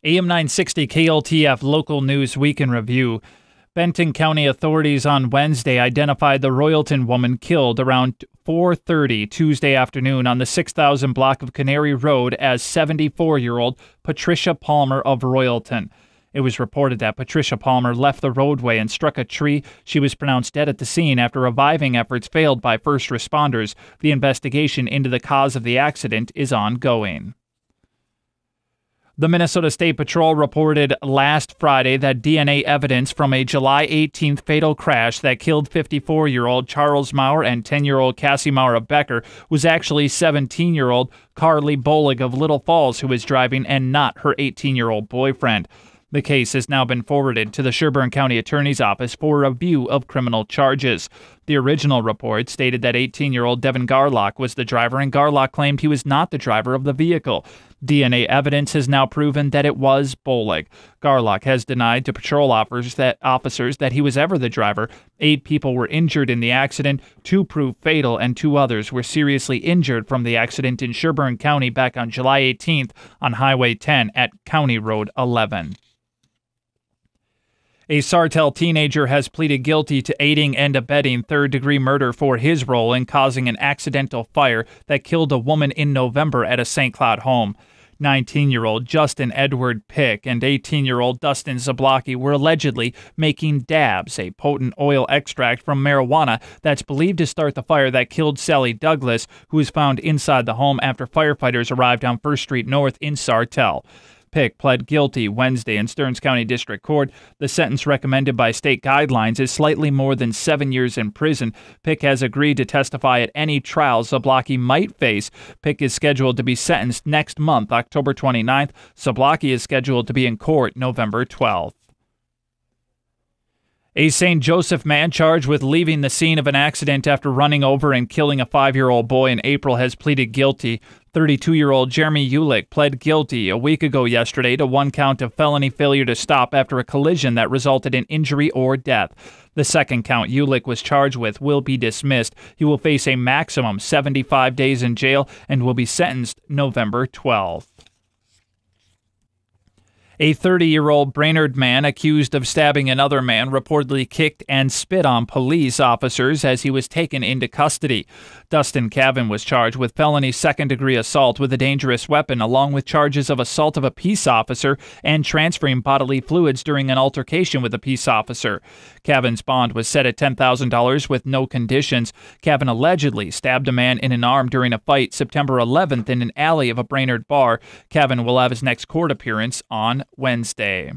AM 960 KLTF Local News Week in Review. Benton County authorities on Wednesday identified the Royalton woman killed around 4:30 Tuesday afternoon on the 6000 block of Canary Road as 74-year-old Patricia Palmer of Royalton. It was reported that Patricia Palmer left the roadway and struck a tree. She was pronounced dead at the scene after reviving efforts failed by first responders. The investigation into the cause of the accident is ongoing. The Minnesota State Patrol reported last Friday that DNA evidence from a July 18th fatal crash that killed 54-year-old Charles Maurer and 10-year-old Cassie Maurer of Becker was actually 17-year-old Carly Bolig of Little Falls who was driving and not her 18-year-old boyfriend. The case has now been forwarded to the Sherburne County Attorney's Office for review of criminal charges. The original report stated that 18-year-old Devin Garlock was the driver, and Garlock claimed he was not the driver of the vehicle. DNA evidence has now proven that it was Bolig. Garlock has denied to patrol officers that he was ever the driver. 8 people were injured in the accident, 2 proved fatal, and 2 others were seriously injured from the accident in Sherburne County back on July 18th on Highway 10 at County Road 11. A Sartell teenager has pleaded guilty to aiding and abetting third-degree murder for his role in causing an accidental fire that killed a woman in November at a St. Cloud home. 19-year-old Justin Edward Pick and 18-year-old Dustin Zablocki were allegedly making dabs, a potent oil extract from marijuana that's believed to start the fire that killed Sally Douglas, who was found inside the home after firefighters arrived on 1st Street North in Sartell. Pick pled guilty Wednesday in Stearns County District Court. The sentence recommended by state guidelines is slightly more than 7 years in prison. Pick has agreed to testify at any trial Zablocki might face. Pick is scheduled to be sentenced next month, October 29th. Zablocki is scheduled to be in court November 12th. A St. Joseph man charged with leaving the scene of an accident after running over and killing a 5-year-old boy in April has pleaded guilty. 32-year-old Jeremy Ulick pled guilty a week ago yesterday to 1 count of felony failure to stop after a collision that resulted in injury or death. The second count Ulick was charged with will be dismissed. He will face a maximum 75 days in jail and will be sentenced November 12th. A 30-year-old Brainerd man accused of stabbing another man reportedly kicked and spit on police officers as he was taken into custody. Dustin Cavan was charged with felony second-degree assault with a dangerous weapon, along with charges of assault of a peace officer and transferring bodily fluids during an altercation with a peace officer. Cavan's bond was set at $10,000 with no conditions. Cavan allegedly stabbed a man in an arm during a fight September 11th in an alley of a Brainerd bar. Cavan will have his next court appearance on Wednesday.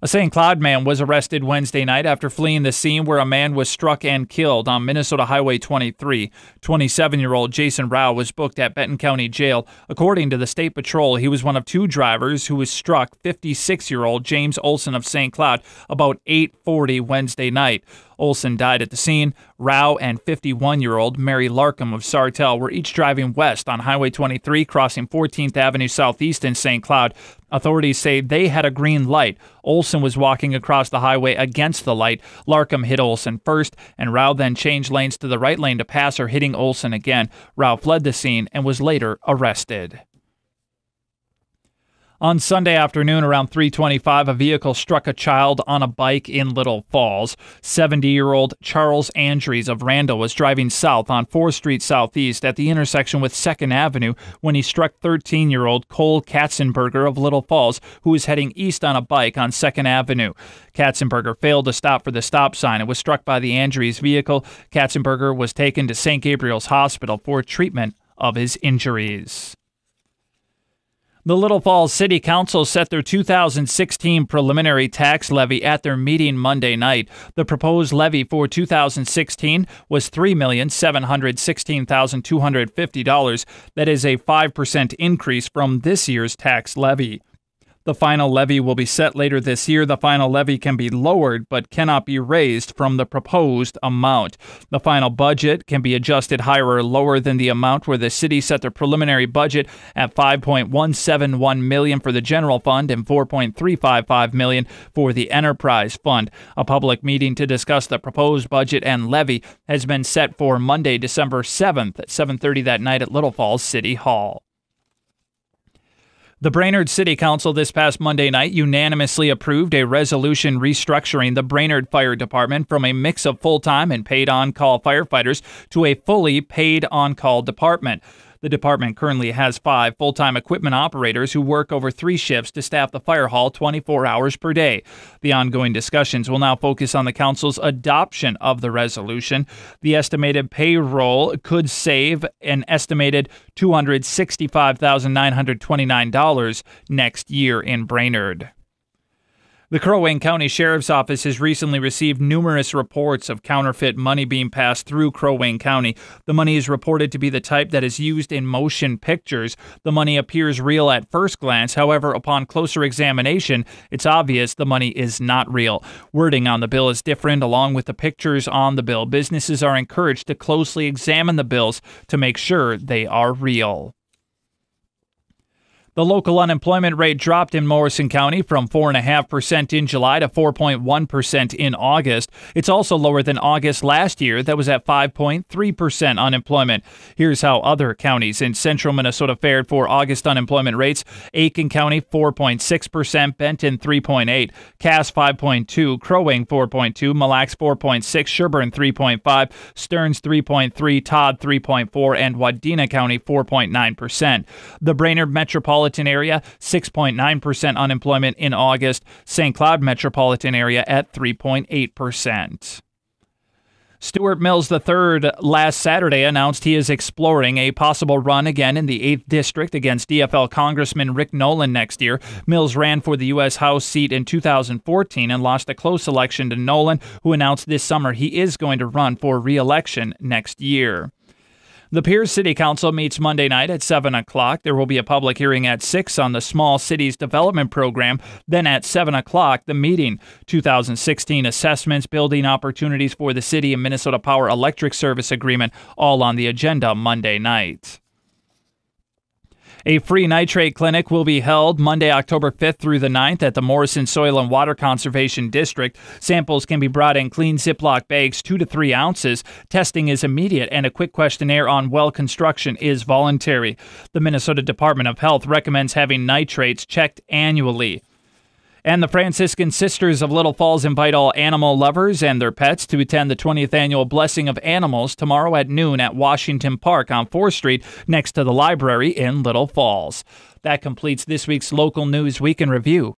A St. Cloud man was arrested Wednesday night after fleeing the scene where a man was struck and killed on Minnesota Highway 23. 27-year-old Jason Rao was booked at Benton County Jail. According to the State Patrol, he was one of 2 drivers who was struck 56-year-old James Olson of St. Cloud about 8:40 Wednesday night. Olson died at the scene. Rao and 51-year-old Mary Larkham of Sartell were each driving west on Highway 23, crossing 14th Avenue Southeast in St. Cloud. Authorities say they had a green light. Olson was walking across the highway against the light. Larkham hit Olson first, and Rao then changed lanes to the right lane to pass her, hitting Olson again. Rao fled the scene and was later arrested. On Sunday afternoon around 3:25, a vehicle struck a child on a bike in Little Falls. 70-year-old Charles Andrews of Randall was driving south on 4th Street Southeast at the intersection with 2nd Avenue when he struck 13-year-old Cole Katzenberger of Little Falls, who was heading east on a bike on 2nd Avenue. Katzenberger failed to stop for the stop sign and was struck by the Andrews vehicle. Katzenberger was taken to St. Gabriel's Hospital for treatment of his injuries. The Little Falls City Council set their 2016 preliminary tax levy at their meeting Monday night. The proposed levy for 2016 was $3,716,250. That is a 5% increase from this year's tax levy. The final levy will be set later this year. The final levy can be lowered but cannot be raised from the proposed amount. The final budget can be adjusted higher or lower than the amount where the city set their preliminary budget at $5.171 million for the general fund and $4.355 million for the enterprise fund. A public meeting to discuss the proposed budget and levy has been set for Monday, December 7th at 7:30 that night at Little Falls City Hall. The Brainerd City Council this past Monday night unanimously approved a resolution restructuring the Brainerd Fire Department from a mix of full-time and paid on-call firefighters to a fully paid on-call department. The department currently has 5 full-time equipment operators who work over 3 shifts to staff the fire hall 24 hours per day. The ongoing discussions will now focus on the council's adoption of the resolution. The estimated payroll could save an estimated $265,929 next year in Brainerd. The Crow Wing County Sheriff's Office has recently received numerous reports of counterfeit money being passed through Crow Wing County. The money is reported to be the type that is used in motion pictures. The money appears real at first glance. However, upon closer examination, it's obvious the money is not real. Wording on the bill is different along with the pictures on the bill. Businesses are encouraged to closely examine the bills to make sure they are real. The local unemployment rate dropped in Morrison County from 4.5% in July to 4.1% in August. It's also lower than August last year that was at 5.3% unemployment. Here's how other counties in central Minnesota fared for August unemployment rates. Aiken County 4.6%, Benton 3.8%, Cass 5.2%, Crow Wing 4.2%, Mille Lacs 4.6%, Sherburne 3.5%, Stearns 3.3%, Todd 3.4%, and Wadena County 4.9%. The Brainerd Metropolitan Area, 6.9% unemployment in August. St. Cloud Metropolitan Area at 3.8%. Stuart Mills III last Saturday announced he is exploring a possible run again in the 8th District against DFL Congressman Rick Nolan next year. Mills ran for the U.S. House seat in 2014 and lost a close election to Nolan, who announced this summer he is going to run for re-election next year. The Pierce City Council meets Monday night at 7 o'clock. There will be a public hearing at 6 on the Small Cities Development Program. Then at 7 o'clock, the meeting. 2016 assessments, building opportunities for the city, and Minnesota Power Electric Service Agreement, all on the agenda Monday night. A free nitrate clinic will be held Monday, October 5th through the 9th at the Morrison Soil and Water Conservation District. Samples can be brought in clean Ziploc bags, 2 to 3 ounces. Testing is immediate, and a quick questionnaire on well construction is voluntary. The Minnesota Department of Health recommends having nitrates checked annually. And the Franciscan Sisters of Little Falls invite all animal lovers and their pets to attend the 20th annual Blessing of Animals tomorrow at noon at Washington Park on 4th Street next to the library in Little Falls. That completes this week's Local News Week in Review.